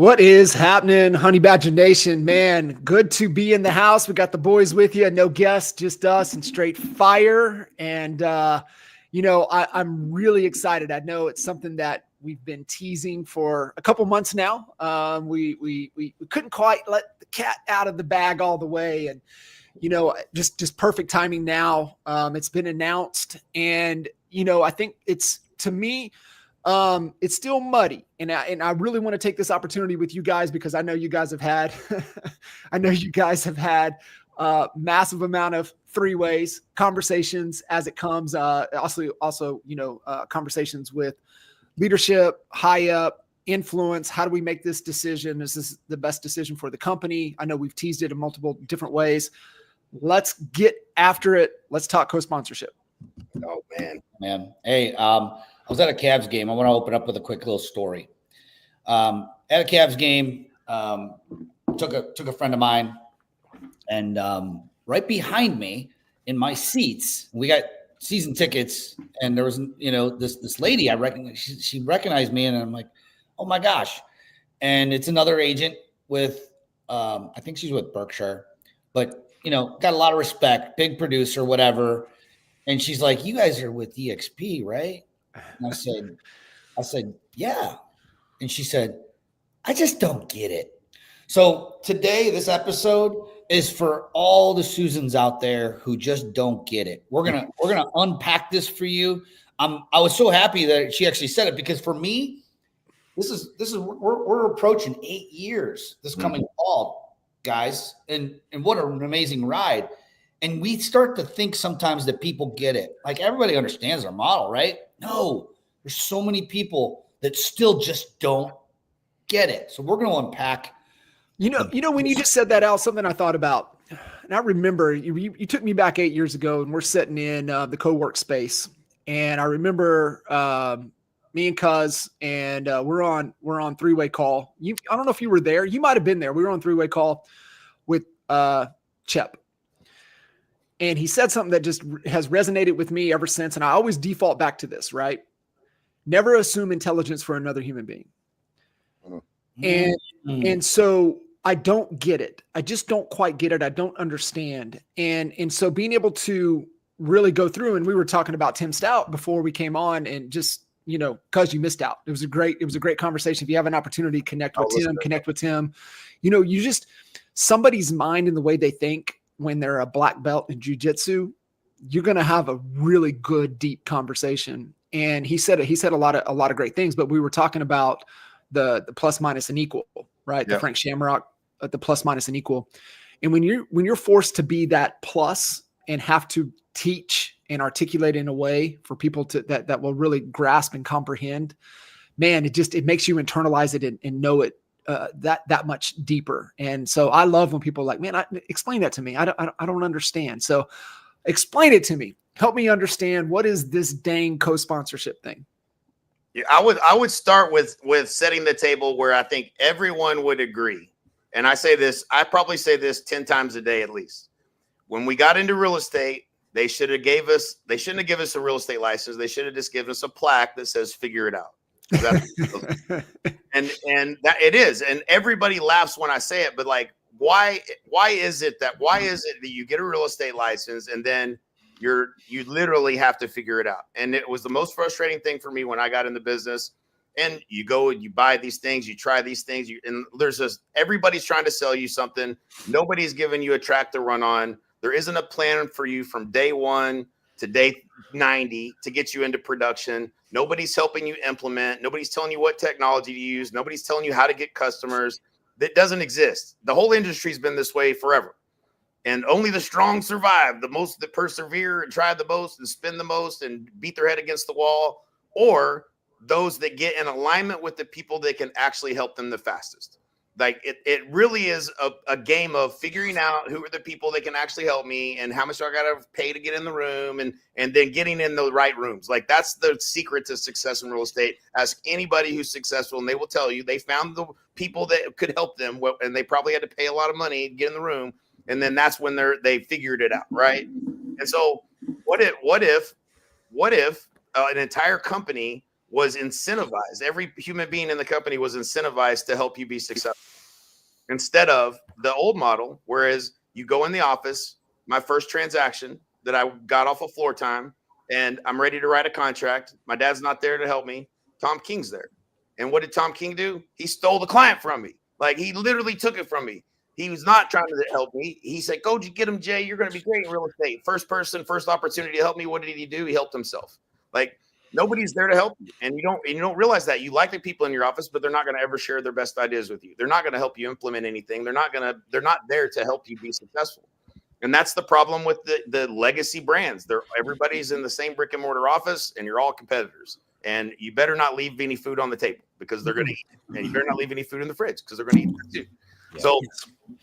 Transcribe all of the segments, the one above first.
What is happening, Honey Badger Nation? Man, good to be in the house. We got the boys with you. No guests, just us and straight fire. And, I'm really excited. I know it's something that we've been teasing for a couple months now. We couldn't quite let the cat out of the bag all the way. And, just perfect timing now. It's been announced. And, I think it's, to me, it's still muddy, and I really want to take this opportunity with you guys because I know you guys have had, massive amount of three-ways conversations as it comes. Also, conversations with leadership, high up, influence. How do we make this decision? Is this the best decision for the company? I know we've teased it in multiple different ways. Let's get after it. Let's talk co-sponsorship. Oh man. Hey, I was at a Cavs game. I want to open up with a quick little story. At a Cavs game, took a friend of mine, and right behind me in my seats, we got season tickets, and there was this lady I recognized. She recognized me, and I'm like, oh my gosh! And it's another agent with, I think she's with Berkshire, but got a lot of respect, big producer, whatever. And she's like, you guys are with EXP, right? And I said, yeah. And she said, I just don't get it. So today, this episode is for all the Susans out there who just don't get it. We're gonna unpack this for you. I was so happy that she actually said it, because for me, this is we're approaching 8 years this coming fall, guys, and what an amazing ride. And we start to think sometimes that people get it. Like, everybody understands our model, right? No, there's so many people that still just don't get it. So we're going to unpack. When you just said that, Al, something I thought about, and I remember you took me back 8 years ago, and we're sitting in the co-work space. And I remember me and Cuz, and we're on three-way call. I don't know if you were there. You might've been there. We were on three-way call with Chep. And he said something that just has resonated with me ever since. And I always default back to this, right? Never assume intelligence for another human being. And so I don't get it. I just don't quite get it. I don't understand. And so being able to really go through, and we were talking about Tim Stout before we came on, and just, cause you missed out. It was a great conversation. If you have an opportunity, connect with Tim. You just, somebody's mind and the way they think when they're a black belt in jiu-jitsu, you're going to have a really good, deep conversation. And he said a lot of great things, but we were talking about the plus, minus, and equal, right? Yeah. The Frank Shamrock, the plus, minus, and equal. And when you're forced to be that plus and have to teach and articulate in a way for people that will really grasp and comprehend, man, it makes you internalize it and know it that much deeper. And so I love when people are like, man, explain that to me. I don't understand. So explain it to me. Help me understand, what is this dang co-sponsorship thing? Yeah, I would start with setting the table where I think everyone would agree. And I probably say this 10 times a day at least. When we got into real estate, they shouldn't have given us a real estate license. They should have just given us a plaque that says "figure it out." and that it is. And everybody laughs when I say it, but like, why is it that you get a real estate license and then you literally have to figure it out? And it was the most frustrating thing for me when I got in the business. And you go and you buy these things, you try these things, and everybody's trying to sell you something. Nobody's giving you a track to run on. There isn't a plan for you from day 1 to day 90 to get you into production. Nobody's helping you implement. Nobody's telling you what technology to use. Nobody's telling you how to get customers. That doesn't exist. The whole industry's been this way forever. And only the strong survive, the most that persevere and try the most and spend the most and beat their head against the wall, or those that get in alignment with the people that can actually help them the fastest. Like it really is a game of figuring out who are the people that can actually help me and how much do I got to pay to get in the room, and then getting in the right rooms. Like, that's the secret to success in real estate. Ask anybody who's successful and they will tell you they found the people that could help them, and they probably had to pay a lot of money to get in the room. And then that's when they figured it out. Right. And so what if an entire company was incentivized. Every human being in the company was incentivized to help you be successful, instead of the old model, whereas you go in the office, my first transaction that I got off of floor time, and I'm ready to write a contract. My dad's not there to help me. Tom King's there. And what did Tom King do? He stole the client from me. Like, he literally took it from me. He was not trying to help me. He said, go get him, Jay. You're going to be great in real estate. First person, first opportunity to help me. What did he do? He helped himself. Like, nobody's there to help you. And you don't realize that. You like the people in your office, but they're not going to ever share their best ideas with you. They're not going to help you implement anything. They're not there to help you be successful. And that's the problem with the legacy brands. Everybody's in the same brick and mortar office, and you're all competitors. And you better not leave any food on the table, because they're going to eat it. And you better not leave any food in the fridge, because they're going to eat it too. Yeah. So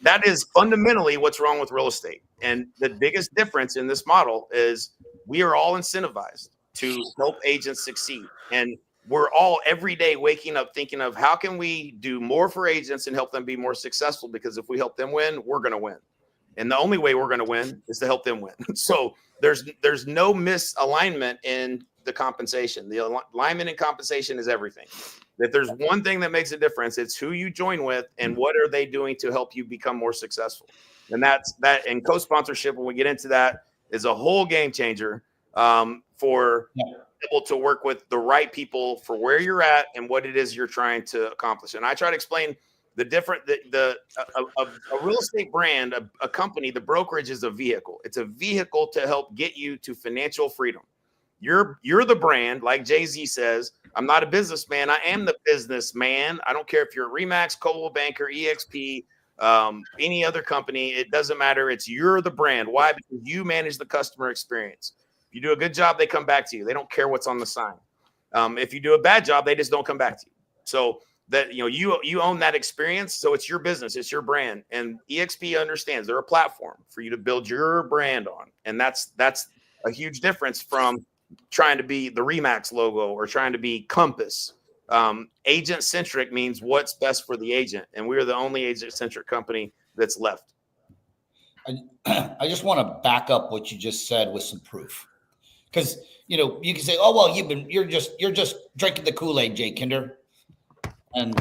that is fundamentally what's wrong with real estate. And the biggest difference in this model is we are all incentivized to help agents succeed. And we're all every day waking up thinking of how can we do more for agents and help them be more successful? Because if we help them win, we're going to win. And the only way we're going to win is to help them win. So there's no misalignment in the compensation. The alignment in compensation is everything. If there's one thing that makes a difference, it's who you join with and what are they doing to help you become more successful. And that's that. And co-sponsorship, when we get into that, is a whole game changer for able to work with the right people for where you're at and what it is you're trying to accomplish. And I try to explain a real estate brand, a company, the brokerage is a vehicle. It's a vehicle to help get you to financial freedom. You're the brand, like Jay-Z says. I'm not a businessman. I am the businessman. I don't care if you're a Remax, Coldwell Banker, EXP, any other company. It doesn't matter. You're the brand. Why? Because you manage the customer experience. If you do a good job, they come back to you. They don't care what's on the sign. If you do a bad job, they just don't come back to you. So that, you own that experience. So it's your business. It's your brand. And EXP understands they're a platform for you to build your brand on. And that's a huge difference from trying to be the Remax logo or trying to be Compass. Agent centric means what's best for the agent. And we're the only agent centric company that's left. I just want to back up what you just said with some proof. Because, you can say, oh, well, you're just drinking the Kool-Aid, Jay Kinder. And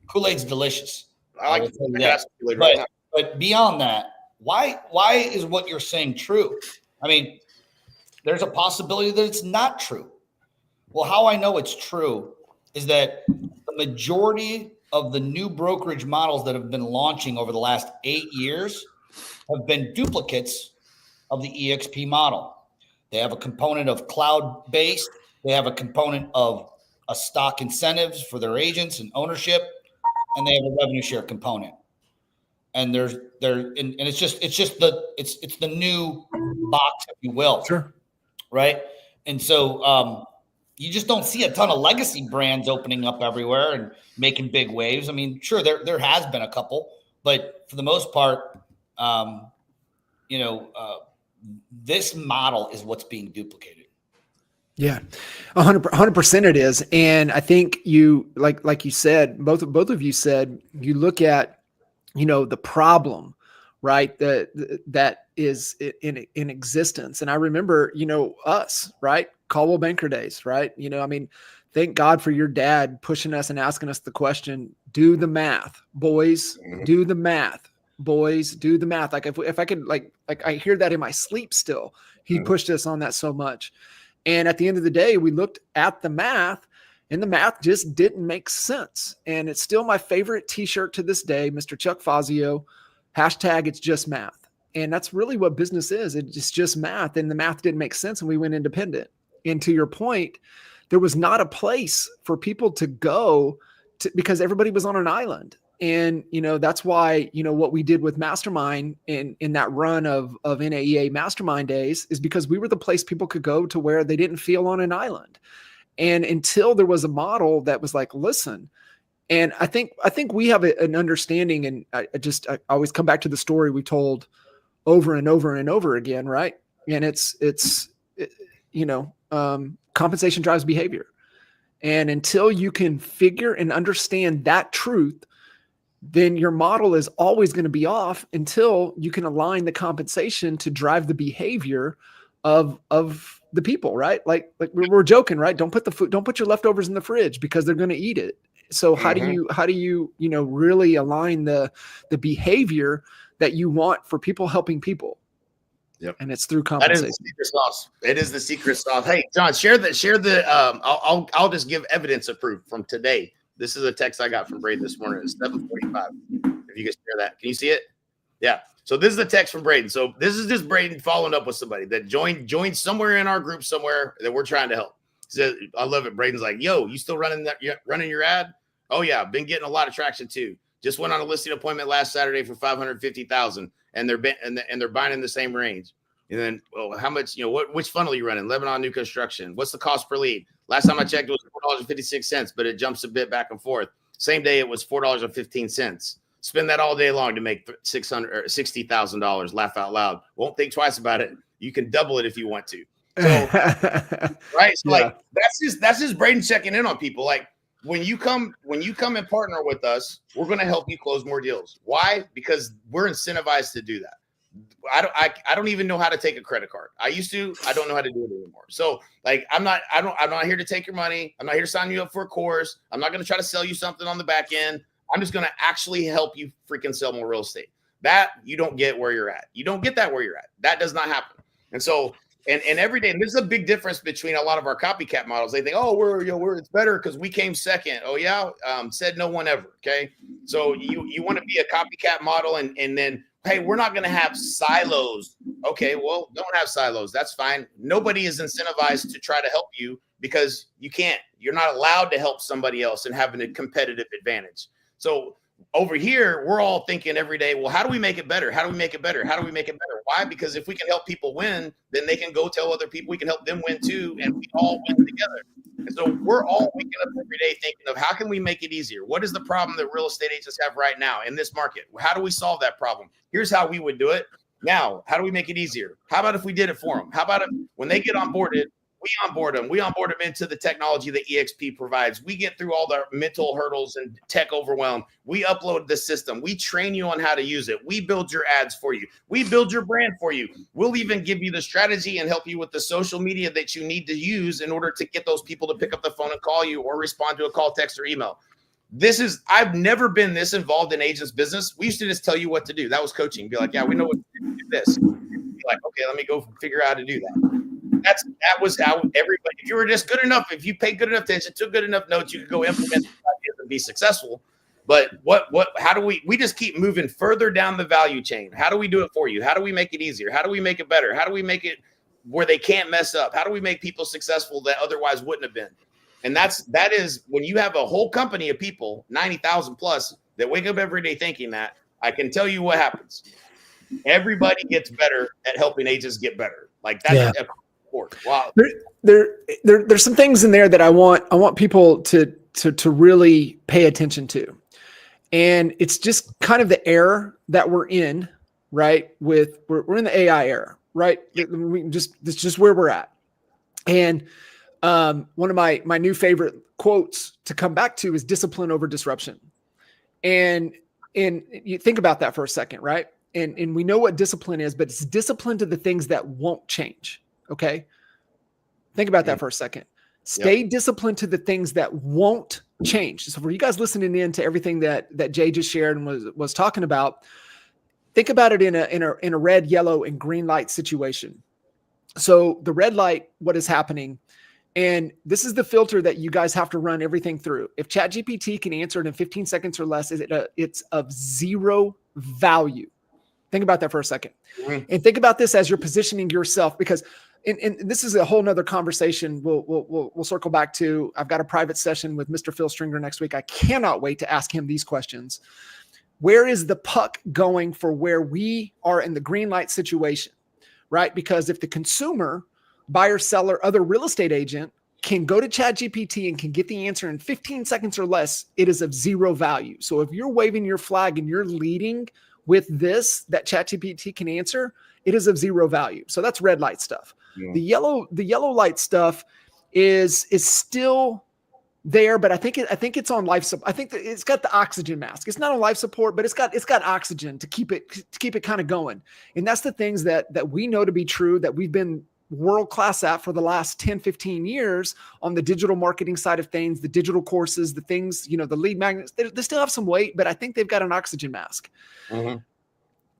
Kool-Aid's delicious. I like Kool-Aid right now. But beyond that, why is what you're saying true? I mean, there's a possibility that it's not true. Well, how I know it's true is that the majority of the new brokerage models that have been launching over the last 8 years have been duplicates of the EXP model. They have a component of cloud-based. They have a component of a stock incentives for their agents and ownership, and they have a revenue share component. And it's the new box, if you will. Sure. Right. And so you just don't see a ton of legacy brands opening up everywhere and making big waves. I mean, sure, there has been a couple, but for the most part, this model is what's being duplicated. Yeah, 100% it is. And I think you, like you said, both of you said, you look at, the problem, right? That is in existence. And I remember, us, right? Caldwell Banker days, right? Thank God for your dad pushing us and asking us the question, do the math, boys, do the math, boys, do the math. Like if I could, like I hear that in my sleep still, he pushed us on that so much. And at the end of the day, we looked at the math and the math just didn't make sense. And it's still my favorite t-shirt to this day, Mr. Chuck Fazio, hashtag it's just math. And that's really what business is. It's just math. And the math didn't make sense. And we went independent. And to your point, there was not a place for people to go to, because everybody was on an island. And, that's why, what we did with Mastermind in that run of NAEA Mastermind days is because we were the place people could go to where they didn't feel on an island. And until there was a model that was like, listen, and I think we have an understanding, and I always come back to the story we told over and over and over again. Right. And compensation drives behavior. And until you can figure and understand that truth, then your model is always going to be off until you can align the compensation to drive the behavior of the people, right? Like we're joking, right? Don't put your leftovers in the fridge because they're going to eat it. So how do you really align the behavior that you want for people helping people? Yep. And it's through That compensation. is the secret sauce. It is the secret sauce. Hey, John, share the I'll just give evidence of proof from today. This is a text I got from Braden this morning at 7:45. If you can share that. Can you see it? Yeah. So this is the text from Braden. So this is just Braden following up with somebody that joined somewhere in our group somewhere that we're trying to help. He said, I love it. Braden's like, yo, you still running your ad? Oh yeah, I've been getting a lot of traction too. Just went on a listing appointment last Saturday for 550,000, and they're buying in the same range. And then, well, how much? Which funnel are you running? Lebanon new construction. What's the cost per lead? Last time I checked, it was $4.56, but it jumps a bit back and forth. Same day, it was $4.15. Spend that all day long to make $600 or $60,000. Laugh out loud. Won't think twice about it. You can double it if you want to. So, right? So, like that's just Braden checking in on people. Like when you come and partner with us, we're going to help you close more deals. Why? Because we're incentivized to do that. I don't even know how to take a credit card. I used to. I don't know how to do it anymore. So like I'm not here to take your money. I'm not here to sign you up for a course. I'm not going to try to sell you something on the back end. I'm just going to actually help you freaking sell more real estate. That you don't get where you're at. You don't get that where you're at. That does not happen. And so and every day, and there's a big difference between a lot of our copycat models. They think, oh, we're it's better because we came second. Oh yeah, said no one ever. Okay, so you want to be a copycat model, and then hey, we're not going to have silos. Okay, well, don't have silos. That's fine. Nobody is incentivized to try to help you because you can't. You're not allowed to help somebody else and having a competitive advantage. So over here, we're all thinking every day, well, how do we make it better? How do we make it better? How do we make it better? Why? Because if we can help people win, then they can go tell other people we can help them win too, and we all win together. And so we're all waking up every day thinking of how can we make it easier? What is the problem that real estate agents have right now in this market? How do we solve that problem? Here's how we would do it. Now, how do we make it easier? How about if we did it for them? How about if when they get onboarded, we onboard them. We onboard them into the technology that EXP provides. We get through all the mental hurdles and tech overwhelm. We upload the system. We train you on how to use it. We build your ads for you. We build your brand for you. We'll even give you the strategy and help you with the social media that you need to use in order to get those people to pick up the phone and call you or respond to a call, text, or email. I've never been this involved in agents' business. We used to just tell you what to do. That was coaching. Be like, yeah, we know what to do this. Be like, okay, let me go figure out how to do that. That was how everybody, if you were just good enough, if you paid good enough attention, took good enough notes, you could go implement ideas and be successful. But how do we just keep moving further down the value chain? How do we do it for you? How do we make it easier? How do we make it better? How do we make it where they can't mess up? How do we make people successful that otherwise wouldn't have been? And that is when you have a whole company of people, 90,000 plus, that wake up every day thinking that, I can tell you what happens. Everybody gets better at helping agents get better. Like that's wow. There's some things in there that I want people to really pay attention to. And it's just kind of the era that we're in, right? We're in the AI era, right? It's just where we're at. And one of my new favorite quotes to come back to is discipline over disruption. And you think about that for a second, right? And we know what discipline is, but it's discipline to the things that won't change. Okay. Think about that for a second. Stay disciplined to the things that won't change. So for you guys listening in to everything that Jay just shared and was talking about, think about it in a red, yellow, and green light situation. So the red light, what is happening? And this is the filter that you guys have to run everything through. If ChatGPT can answer it in 15 seconds or less, it's of zero value. Think about that for a second. And think about this as you're positioning yourself, because and this is a whole nother conversation. We'll circle back to. I've got a private session with Mr. Phil Stringer next week. I cannot wait to ask him these questions. Where is the puck going for where we are in the green light situation, right? Because if the consumer, buyer, seller, other real estate agent can go to ChatGPT and can get the answer in 15 seconds or less, it is of zero value. So if you're waving your flag and you're leading with this that ChatGPT can answer, it is of zero value. So that's red light stuff. Yeah. The yellow light stuff is still there, but I think it's on life support. I think that it's got the oxygen mask. It's not on life support, but it's got oxygen to keep it kind of going. And that's the things that we know to be true, that we've been world-class at for the last 10, 15 years on the digital marketing side of things, the digital courses, the things, the lead magnets, they still have some weight, but I think they've got an oxygen mask. Mm-hmm.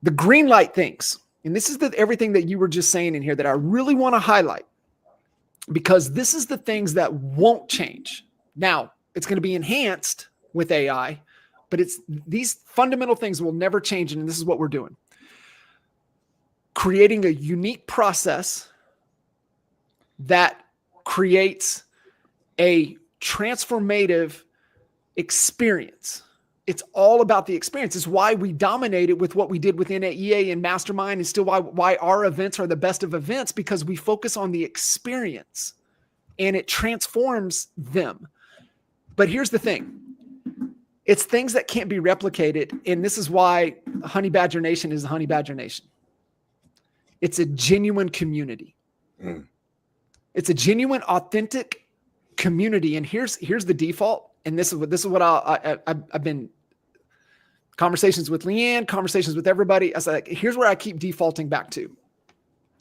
The green light things, and this is everything that you were just saying in here that I really want to highlight, because this is the things that won't change. Now, it's going to be enhanced with AI, but it's these fundamental things will never change, and this is what we're doing. Creating a unique process that creates a transformative experience. It's all about the experience. It's why we dominated with what we did within EA and Mastermind, and still why our events are the best of events, because we focus on the experience and it transforms them. But here's the thing. It's things that can't be replicated, and this is why Honey Badger Nation is the Honey Badger Nation. It's a genuine community. It's a genuine, authentic community. And here's the default. And this is what I've been conversations with Leanne, conversations with everybody. I was like, here's where I keep defaulting back to.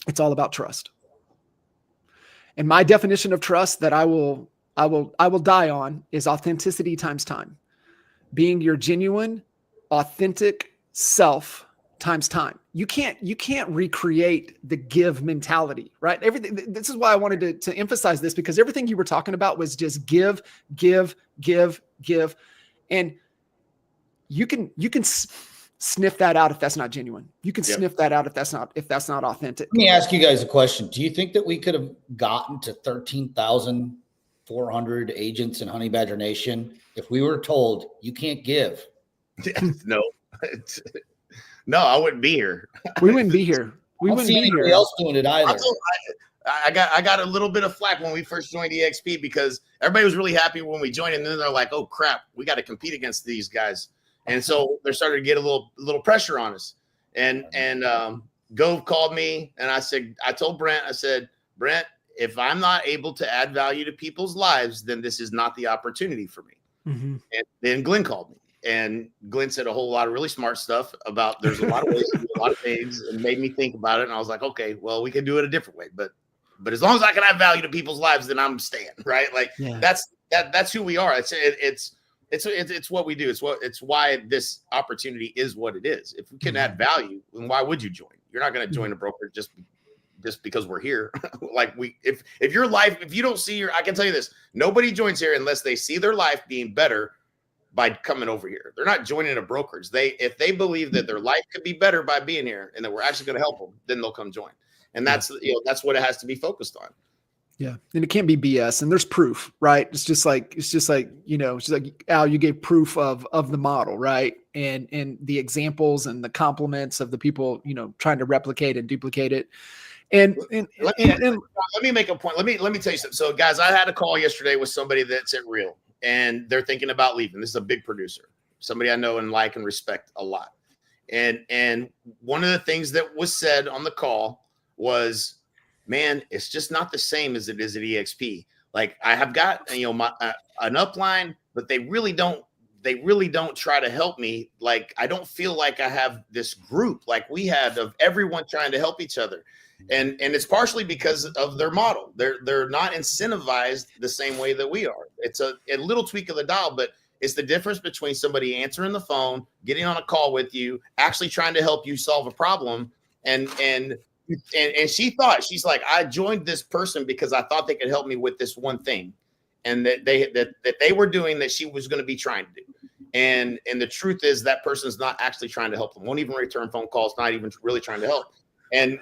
It's all about trust. And my definition of trust that I will die on is authenticity times time. Being your genuine, authentic self times time. You can't recreate the give mentality, right? Everything. This is why I wanted to emphasize this, because everything you were talking about was just give, and you can sniff that out if that's not genuine. You can sniff that out if that's not authentic. Let me ask you guys a question. Do you think that we could have gotten to 13,400 agents in Honey Badger Nation if we were told you can't give? No. No, I wouldn't be here. We wouldn't be here. We wouldn't be anybody here. else doing it either. I got a little bit of flack when we first joined EXP, because everybody was really happy when we joined, and then they're like, "Oh crap, we got to compete against these guys," and so they're starting to get a little pressure on us. And Gove called me, and I told Brent, I said, Brent, if I'm not able to add value to people's lives, then this is not the opportunity for me. Mm-hmm. And then Glenn called me. And Glenn said a whole lot of really smart stuff about there's a lot of ways to do a lot of things, and made me think about it. And I was like, okay, well, we can do it a different way. But as long as I can add value to people's lives, then I'm staying, right? Like that's who we are. It's what we do. It's why this opportunity is what it is. If we can add value, then why would you join? You're not going to join a broker just because we're here. Like if your life, if you don't see I can tell you this, nobody joins here unless they see their life being better by coming over here. They're not joining a brokerage. If they believe that their life could be better by being here and that we're actually going to help them, then they'll come join. And that's what it has to be focused on. Yeah. And it can't be BS. And there's proof, right? It's just like, Al, you gave proof of the model, right? And the examples and the compliments of the people, trying to replicate and duplicate it. And let me make a point. Let me tell you something. So guys, I had a call yesterday with somebody that's at Real, and they're thinking about leaving. This is a big producer, somebody I know and like and respect a lot. And one of the things that was said on the call was, man, it's just not the same as it is at EXP. Like I have got, my an upline, but they really don't try to help me. Like, I don't feel like I have this group like we had of everyone trying to help each other. And it's partially because of their model. They're not incentivized the same way that we are. It's a little tweak of the dial, but it's the difference between somebody answering the phone, getting on a call with you, actually trying to help you solve a problem. And she thought, she's like, I joined this person because I thought they could help me with this one thing, and that they were doing that she was going to be trying to do. And the truth is that person's not actually trying to help them. Won't even return phone calls. Not even really trying to help. And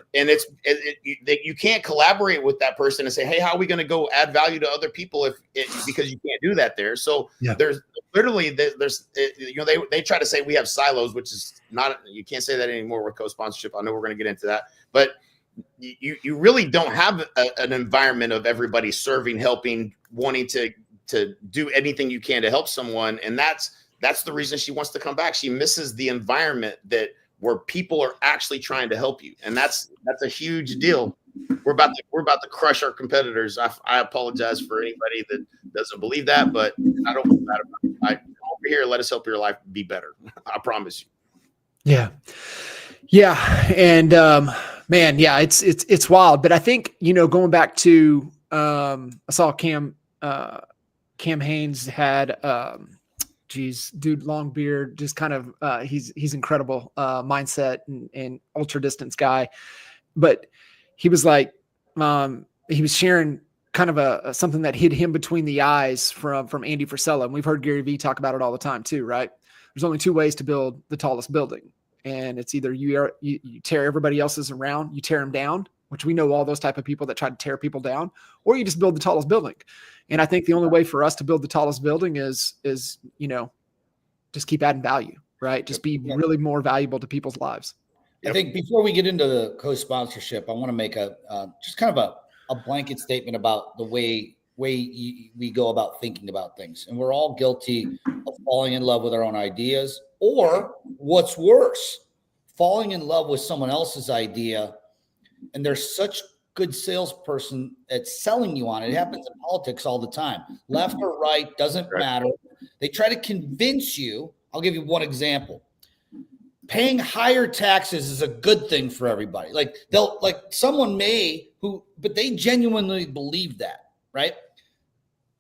you can't collaborate with that person and say, hey, how are we going to go add value to other people because you can't do that there. So there's literally they try to say we have silos, which is not, you can't say that anymore with co-sponsorship. I know we're going to get into that, but you really don't have an environment of everybody serving, helping, wanting to do anything you can to help someone. And that's the reason she wants to come back. She misses the environment where people are actually trying to help you. And that's a huge deal. We're about to crush our competitors. I apologize for anybody that doesn't believe that, but I don't feel bad about it. Over here, let us help your life be better. I promise you. Yeah. Yeah. And, man, yeah, it's wild, but I think, going back to, I saw Cam Haynes had, dude, long beard, just kind of, he's incredible, mindset and ultra distance guy. But he was like, he was sharing kind of something that hit him between the eyes from Andy Frisella. And we've heard Gary Vee talk about it all the time too, right? There's only two ways to build the tallest building. And it's either you tear everybody else's around, you tear them down, which we know all those type of people that try to tear people down, or you just build the tallest building. And I think the only way for us to build the tallest building is, just keep adding value, right? Just be really more valuable to people's lives. I think before we get into the co-sponsorship, I want to make just kind of a blanket statement about the way we go about thinking about things. And we're all guilty of falling in love with our own ideas, or what's worse, falling in love with someone else's idea. And there's such good salesperson at selling you on it. It happens in politics all the time. Left or right, doesn't matter. They try to convince you. I'll give you one example. Paying higher taxes is a good thing for everybody. Like someone but they genuinely believe that, right?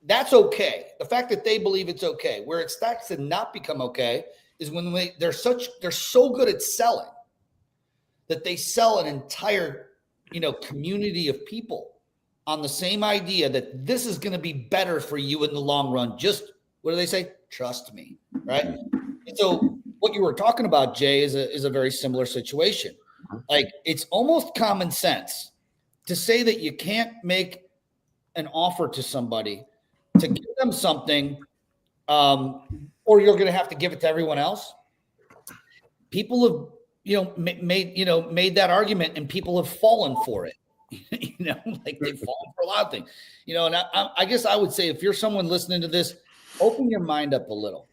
That's okay. The fact that they believe it's okay. Where it starts to not become okay is when they're so good at selling that they sell an entire, community of people on the same idea that this is going to be better for you in the long run. Just, what do they say? Trust me, right? And so what you were talking about, Jay, is a very similar situation. Like, it's almost common sense to say that you can't make an offer to somebody to give them something, or you're going to have to give it to everyone else. People have, made that argument, and people have fallen for it. Like, they've fallen for a lot of things. And I guess I would say, if you're someone listening to this, open your mind up a little.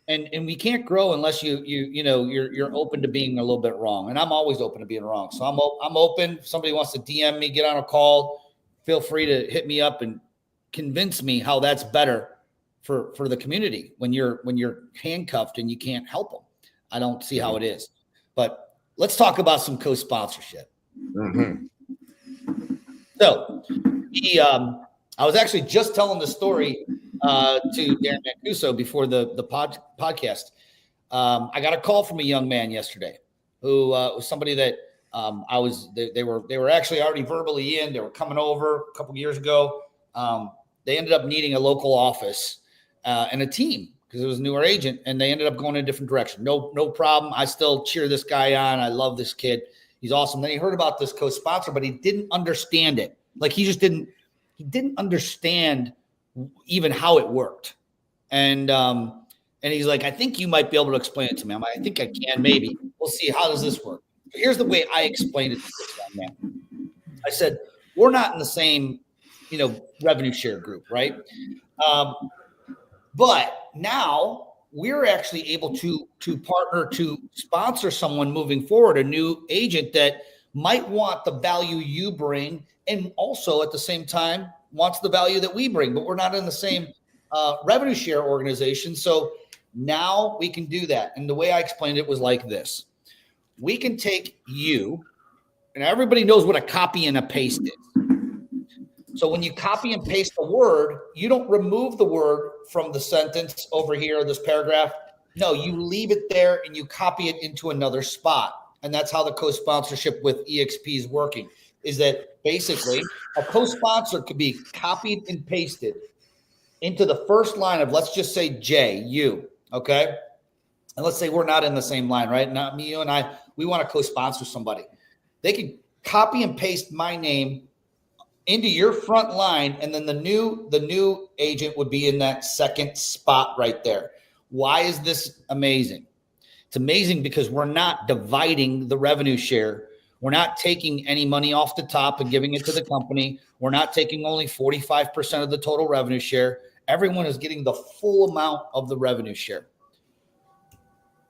And we can't grow unless you're open to being a little bit wrong. And I'm always open to being wrong. So I'm open. If somebody wants to DM me, get on a call, feel free to hit me up and convince me how that's better for the community when you're handcuffed and you can't help them. I don't see how it is. But let's talk about some co-sponsorship. Mm-hmm. So I was actually just telling the story to Darren Mancuso before the podcast. I got a call from a young man yesterday who was somebody that they were actually already verbally in. They were coming over a couple of years ago. They ended up needing a local office and a team because it was a newer agent, and they ended up going in a different direction. No problem. I still cheer this guy on. I love this kid. He's awesome. Then he heard about this co-sponsor, but he didn't understand it. Like, he didn't understand even how it worked. And he's like, I think you might be able to explain it to me. I'm like, I think I can, maybe. We'll see. How does this work? Here's the way I explained it to this young man. I said, we're not in the same, revenue share group, right? But now we're actually able to partner to sponsor someone moving forward, a new agent that might want the value you bring, and also at the same time wants the value that we bring, but we're not in the same revenue share organization. So now we can do that. And the way I explained it was like this. We can take you, and everybody knows what a copy and a paste is. So when you copy and paste a word, you don't remove the word from the sentence over here, this paragraph. No, you leave it there and you copy it into another spot. And that's how the co-sponsorship with EXP is working, is that basically a co-sponsor could be copied and pasted into the first line of, let's just say J, you, okay? And let's say we're not in the same line, right? Not me, you and I, we want to co-sponsor somebody. They could copy and paste my name into your front line, and then the new agent would be in that second spot right there. Why is this amazing? It's amazing because we're not dividing the revenue share. We're not taking any money off the top and giving it to the company. We're not taking only 45% of the total revenue share. Everyone is getting the full amount of the revenue share.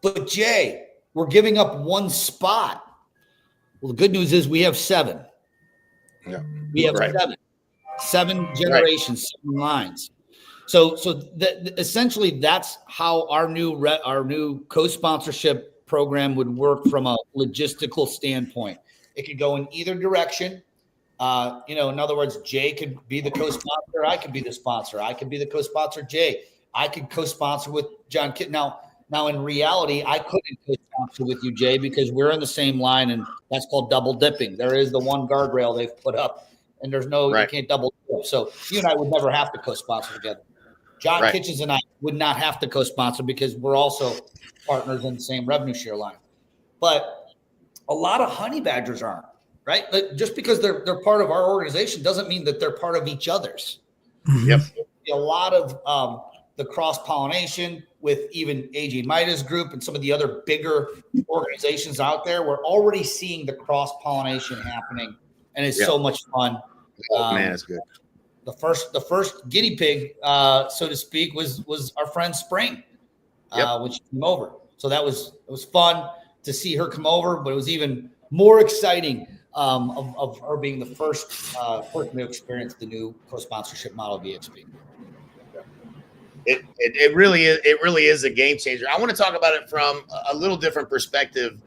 But Jay, we're giving up one spot. Well, the good news is we have 7. Yeah. We have 7 generations, 7 lines. So essentially that's how our new co-sponsorship program would work from a logistical standpoint. It could go in either direction. In other words, Jay could be the co-sponsor. I could be the sponsor. I could be the co-sponsor. Jay, I could co-sponsor with John Kitt. Now, in reality, I couldn't co-sponsor with you, Jay, because we're in the same line, and that's called double dipping. There is the one guardrail they've put up, and there's no, you can't double dip. So you and I would never have to co-sponsor together. John Kitchens and I would not have to co-sponsor because we're also partners in the same revenue share line. But a lot of honey badgers aren't. Right? Like, just because they're part of our organization doesn't mean that they're part of each other's. Yep. A lot of the cross-pollination with even AJ Mida's group and some of the other bigger organizations out there, we're already seeing the cross-pollination happening, and it's so much fun. Oh, man, it's good. The first guinea pig, so to speak, was our friend Spring, which came over. So it was fun to see her come over, but it was even more exciting of her being the first person to experience the new co-sponsorship model of EXP. It really is a game changer. I want to talk about it from a little different perspective,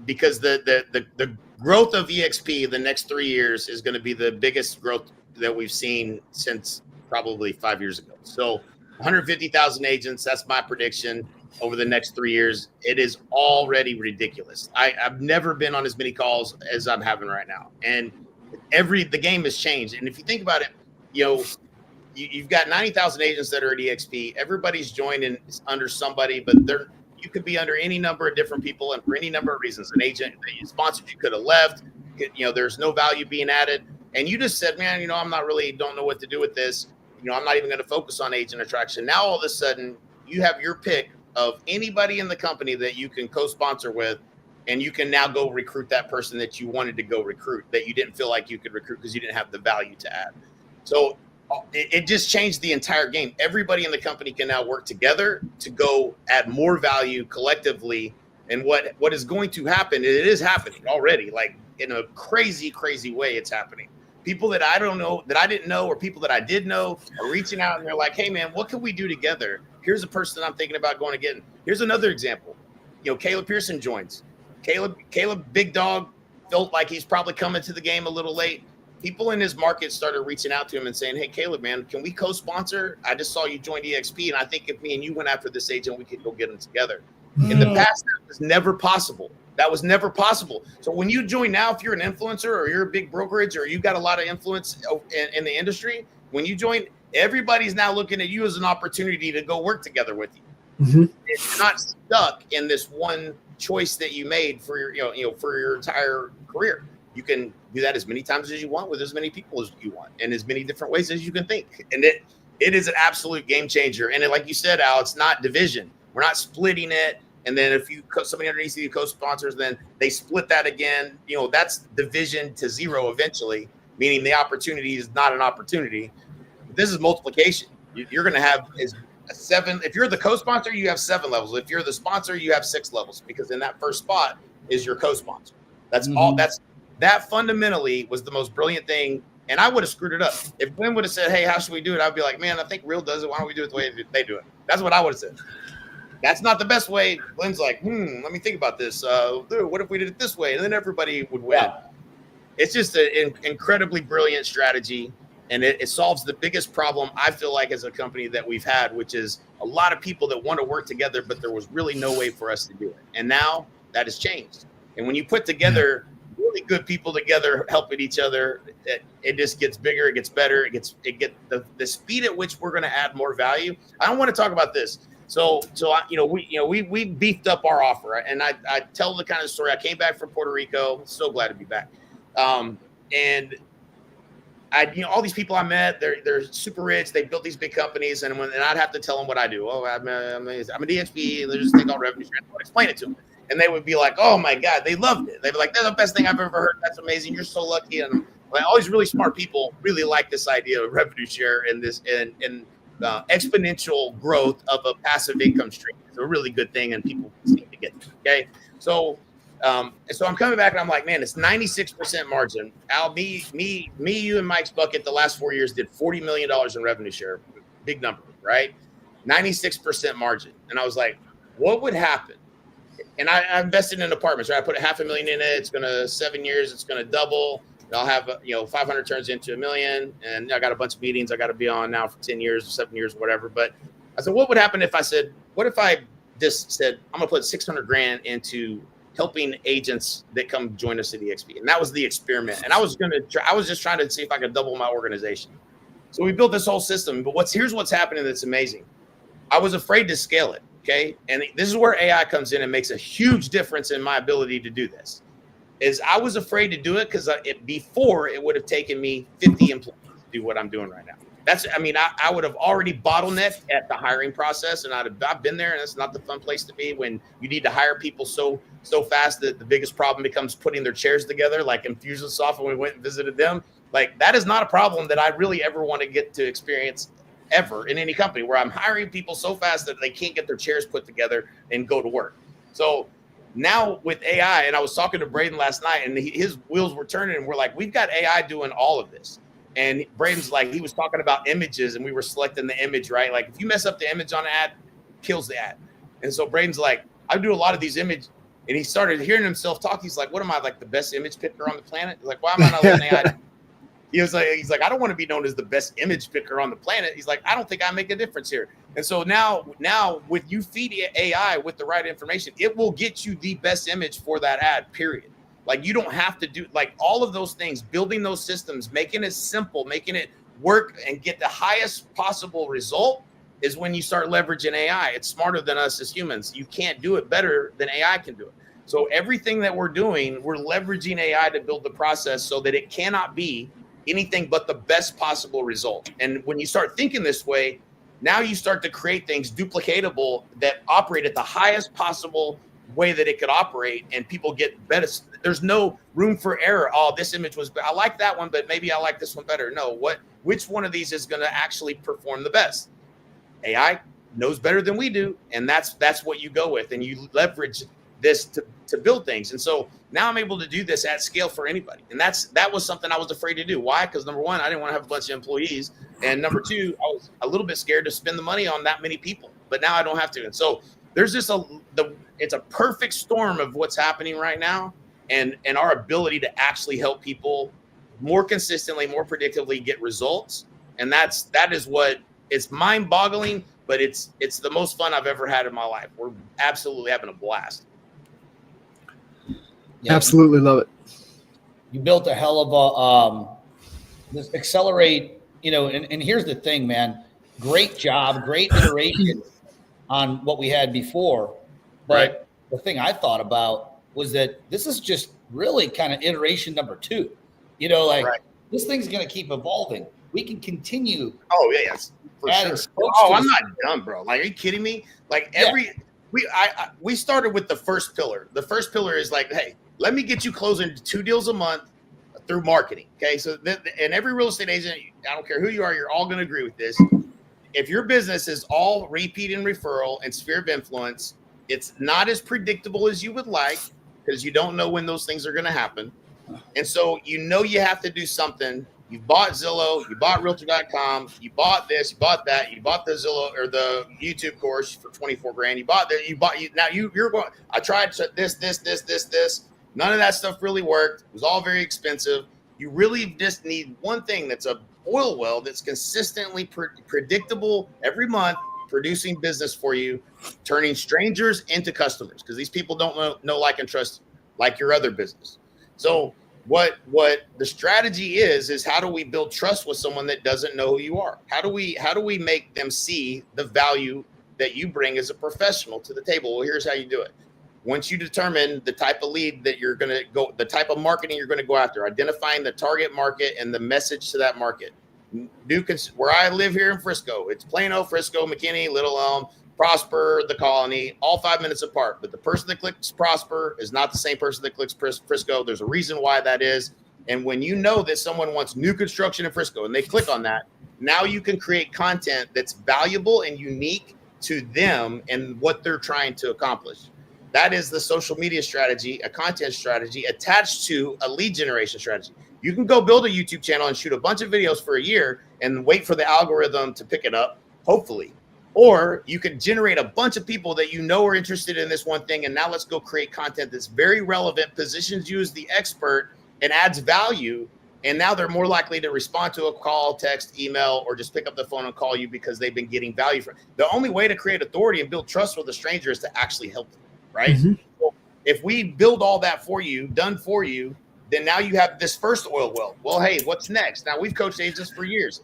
because the growth of EXP the next 3 years is going to be the biggest growth that we've seen since probably 5 years ago. So 150,000 agents, that's my prediction. Over the next 3 years, it is already ridiculous. I've never been on as many calls as I'm having right now, and the game has changed. And if you think about it, you've got 90,000 agents that are at EXP. Everybody's joining under somebody, but you could be under any number of different people, and for any number of reasons, an agent that you sponsored, you could have left. There's no value being added, and you just said, man, I'm not really don't know what to do with this. I'm not even going to focus on agent attraction. Now all of a sudden, you have your pick of anybody in the company that you can co-sponsor with, and you can now go recruit that person that you wanted to go recruit, that you didn't feel like you could recruit because you didn't have the value to add. So it just changed the entire game. Everybody in the company can now work together to go add more value collectively. And what is going to happen, it is happening already, like in a crazy, crazy way. It's happening. People that I don't know, that I didn't know, or people that I did know are reaching out, and they're like, hey man, what can we do together? Here's a person that I'm thinking about going to get. Here's another example. Caleb Pearson joins. Caleb, big dog, felt like he's probably coming to the game a little late. People in his market started reaching out to him and saying, hey, Caleb, man, can we co-sponsor? I just saw you join EXP, and I think if me and you went after this agent, we could go get them together. In the past, that was never possible. So when you join now, if you're an influencer or you're a big brokerage or you got a lot of influence in the industry, when you join, everybody's now looking at you as an opportunity to go work together with you. Mm-hmm. It's not stuck in this one choice that you made for your, for your entire career. You can do that as many times as you want with as many people as you want and as many different ways as you can think. And it is an absolute game changer. And like you said, Al, it's not division. We're not splitting it. And then if somebody underneath you co-sponsors, then they split that again. That's division to zero eventually, meaning the opportunity is not an opportunity. This is multiplication. You're going to have a 7. If you're the co-sponsor, you have 7 levels. If you're the sponsor, you have 6 levels, because in that first spot is your co-sponsor. That's all. That fundamentally was the most brilliant thing. And I would have screwed it up. If Glenn would have said, hey, how should we do it? I'd be like, man, I think Real does it. Why don't we do it the way they do it? That's what I would have said. That's not the best way. Glenn's like, let me think about this. What if we did it this way? And then everybody would win. Yeah. It's just an incredibly brilliant strategy. And it solves the biggest problem, I feel like, as a company that we've had, which is a lot of people that want to work together, but there was really no way for us to do it. And now that has changed. And when you put together really good people together, helping each other, it just gets bigger, it gets better, it gets the speed at which we're going to add more value. I don't want to talk about this. So we beefed up our offer, and I tell the kind of story. I came back from Puerto Rico, so glad to be back. And all these people I met, they're super rich. They built these big companies, and I'd have to tell them what I do. Oh, I'm a DXP, and they just take all revenue share. I would explain it to them, and they would be like, "Oh my God," they loved it. They'd be like, "That's the best thing I've ever heard. That's amazing. You're so lucky." And all these really smart people really like this idea of revenue share and this and exponential growth of a passive income stream. It's a really good thing, and people seem to get it. Okay, so I'm coming back, and I'm like, man, it's 96% margin. Al, me, you, and Mike's bucket the last 4 years did $40 million in revenue share. Big number, right? 96% margin. And I was like, what would happen and I invested in apartments, right? I put $500,000 in it. It's going to 7 years. It's going to double. I'll have, 500 turns into $1 million. And I got a bunch of meetings I got to be on now for 10 years or 7 years, whatever. But I said, what would happen if I said, what if I just said, I'm going to put 600 grand into helping agents that come join us at EXP. And that was the experiment. And I was just trying to see if I could double my organization. So we built this whole system, but here's what's happening that's amazing. I was afraid to scale it. Okay. And this is where AI comes in and makes a huge difference in my ability to do this. Is I was afraid to do it because before it would have taken me 50 employees to do what I'm doing right now. I would have already bottlenecked at the hiring process, and I've been there, and it's not the fun place to be when you need to hire people so fast that the biggest problem becomes putting their chairs together, like Infusionsoft when we went and visited them. Like, that is not a problem that I really ever want to get to experience ever in any company, where I'm hiring people so fast that they can't get their chairs put together and go to work. So now with AI, and I was talking to Braden last night, and his wheels were turning, and we're like, we've got AI doing all of this. And Braden's like, he was talking about images, and we were selecting the image, right? Like, if you mess up the image on an ad, kills the ad. And so Braden's like, I do a lot of these images. And he started hearing himself talk. He's like, what am I, like the best image picker on the planet? He's like, why am I not letting AI? He's like, I don't want to be known as the best image picker on the planet. He's like, I don't think I make a difference here. And so now with you feed AI with the right information, it will get you the best image for that ad, period. Like, you don't have to do like all of those things, building those systems, making it simple, making it work and get the highest possible result is when you start leveraging AI. It's smarter than us as humans. You can't do it better than AI can do it. So everything that we're doing, we're leveraging AI to build the process so that it cannot be anything but the best possible result. And when you start thinking this way, now you start to create things duplicatable that operate at the highest possible way that it could operate, and people get better. There's no room for error. Oh, this image was, I like that one, but maybe I like this one better. No, which one of these is going to actually perform the best? AI knows better than we do. And that's what you go with. And you leverage this to build things. And so now I'm able to do this at scale for anybody. And that was something I was afraid to do. Why? Because number one, I didn't want to have a bunch of employees. And number two, I was a little bit scared to spend the money on that many people, but now I don't have to. And so there's just it's a perfect storm of what's happening right now, and our ability to actually help people more consistently, more predictably get results. And that is what it's mind-boggling, but it's the most fun I've ever had in my life. We're absolutely having a blast. Yeah, absolutely love it. You built a hell of a this accelerate, and here's the thing, man. Great job, great iteration on what we had before. But right. The thing I thought about was that this is just really kind of iteration number 2. Right. This thing's going to keep evolving. We can continue. Oh, yes. For sure. I'm not done, bro. Like, are you kidding me? Like, we started with the first pillar. The first pillar is like, hey, let me get you closing 2 deals a month through marketing. Okay. So, and every real estate agent, I don't care who you are, you're all going to agree with this. If your business is all repeat and referral and sphere of influence, it's not as predictable as you would like, because you don't know when those things are going to happen. And so, you have to do something. You bought Zillow, you bought realtor.com, you bought this, you bought that, you bought the Zillow or the YouTube course for 24 grand. You're going, I tried this. None of that stuff really worked. It was all very expensive. You really just need one thing that's a oil well that's consistently predictable every month, producing business for you, turning strangers into customers, because these people don't know, like, and trust like your other business. So what the strategy is how do we build trust with someone that doesn't know who you are? How do we make them see the value that you bring as a professional to the table? Well, here's how you do it. Once you determine the type of lead that you're going to go, the type of marketing you're going to go after, identifying the target market and the message to that market. Where I live here in Frisco, it's Plano, Frisco, McKinney, Little Elm, Prosper, the Colony, all 5 minutes apart. But the person that clicks Prosper is not the same person that clicks Frisco. There's a reason why that is. And when you know that someone wants new construction in Frisco and they click on that, now you can create content that's valuable and unique to them and what they're trying to accomplish. That is the social media strategy, a content strategy attached to a lead generation strategy. You can go build a YouTube channel and shoot a bunch of videos for a year and wait for the algorithm to pick it up, hopefully. Or you could generate a bunch of people that you know are interested in this one thing, and now let's go create content that's very relevant, positions you as the expert, and adds value. And now they're more likely to respond to a call, text, email, or just pick up the phone and call you because they've been getting value from it. The only way to create authority and build trust with a stranger is to actually help them, right? So if we build all that for you, done for you, then now you have this first oil well. Well, hey, what's next? Now, we've coached agents for years.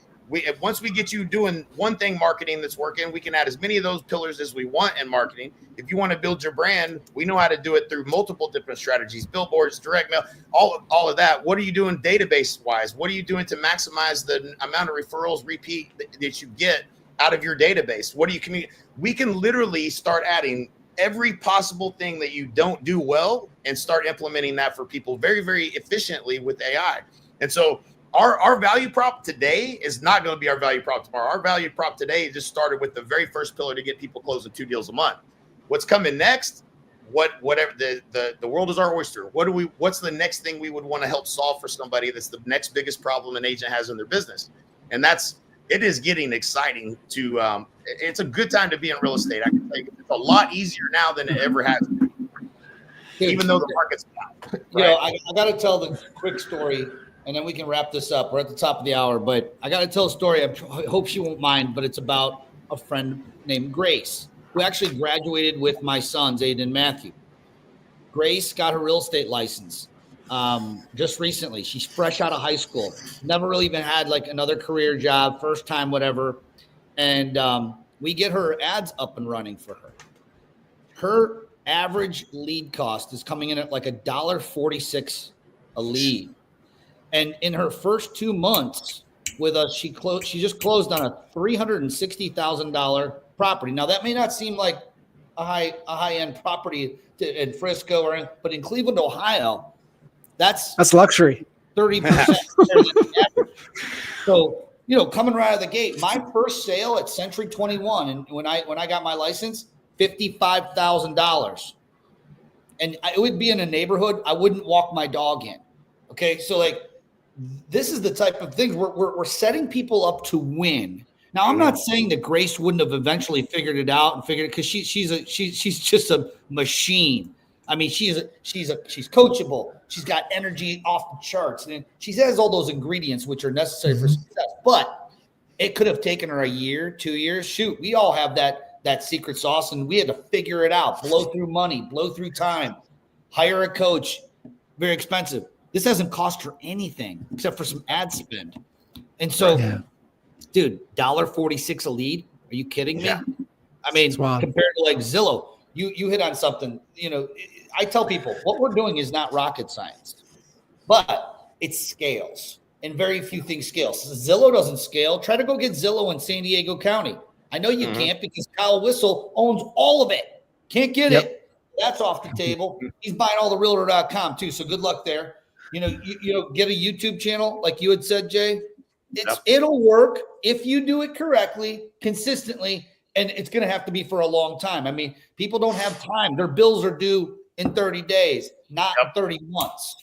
Once we get you doing one thing marketing that's working, we can add as many of those pillars as we want in marketing. If you want to build your brand, we know how to do it through multiple different strategies, billboards, direct mail, all of that. What are you doing database wise? What are you doing to maximize the amount of referrals, repeat that you get out of your database? What do you communicate? We can literally start adding every possible thing that you don't do well and start implementing that for people very, very efficiently with AI. And so our value prop today is not going to be our value prop tomorrow. Our value prop today just started with the very first pillar to get people closing 2 deals a month. What's coming next? Whatever the world is our oyster. What's the next thing we would want to help solve for somebody that's the next biggest problem an agent has in their business? And it is getting exciting to it's a good time to be in real estate. I can tell you it's a lot easier now than it ever has been. Even though the market's down. Right? You know, I got to tell the quick story, and then we can wrap this up. We're at the top of the hour, but I got to tell a story. I hope she won't mind, but it's about a friend named Grace, who actually graduated with my sons, Aiden and Matthew. Grace got her real estate license just recently. She's fresh out of high school, never really even had like another career job, first time, whatever. And we get her ads up and running for her. Her average lead cost is coming in at like $1.46 a lead. And in her first 2 months with us, she just closed on a $360,000 property. Now that may not seem like a high-end property in Frisco but in Cleveland, Ohio, that's luxury. 30%. So, you know, coming right out of the gate, my first sale at Century 21, and when I got my license, $55,000, and it would be in a neighborhood I wouldn't walk my dog in. Okay, so like this is the type of things we're setting people up to win. Now, I'm not saying that Grace wouldn't have eventually figured it out and figured it because she's just a machine. I mean, she's coachable. She's got energy off the charts, and she has all those ingredients which are necessary for success. But it could have taken her a year, 2 years. Shoot, we all have that secret sauce, and we had to figure it out. Blow through money, blow through time, hire a coach. Very expensive. This hasn't cost her anything except for some ad spend. And so, dude, $1.46 a lead. Are you kidding me? Yeah. I mean, compared to like Zillow, you hit on something. You know, I tell people what we're doing is not rocket science, but it scales, and very few things scale. So Zillow doesn't scale. Try to go get Zillow in San Diego County. I know you can't because Kyle Whistle owns all of it. Can't get it. That's off the table. He's buying all the realtor.com too. So good luck there. You know, get a YouTube channel like you had said, Jay. It'll work if you do it correctly, consistently, and it's going to have to be for a long time. I mean, people don't have time. Their bills are due in 30 days, not 30 months.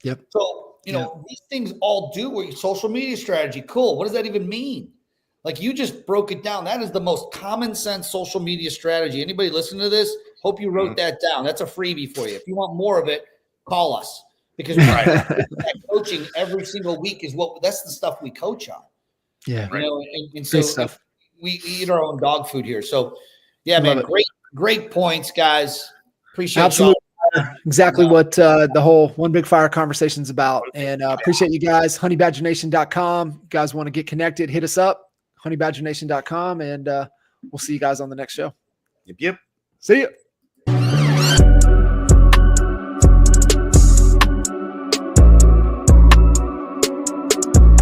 Yep. So, you know, these things all do with your social media strategy. Cool. What does that even mean? Like you just broke it down. That is the most common sense social media strategy. Anybody listen to this? Hope you wrote that down. That's a freebie for you. If you want more of it, call us. Because coaching every single week that's the stuff we coach on. Yeah. You know, and so stuff. We eat our own dog food here. So yeah, man, great points, guys. Appreciate absolutely exactly what the whole One Big Fire conversation is about. And appreciate you guys. honeybadgernation.com. You guys want to get connected, hit us up, honeybadgernation.com, and we'll see you guys on the next show. Yep. See you.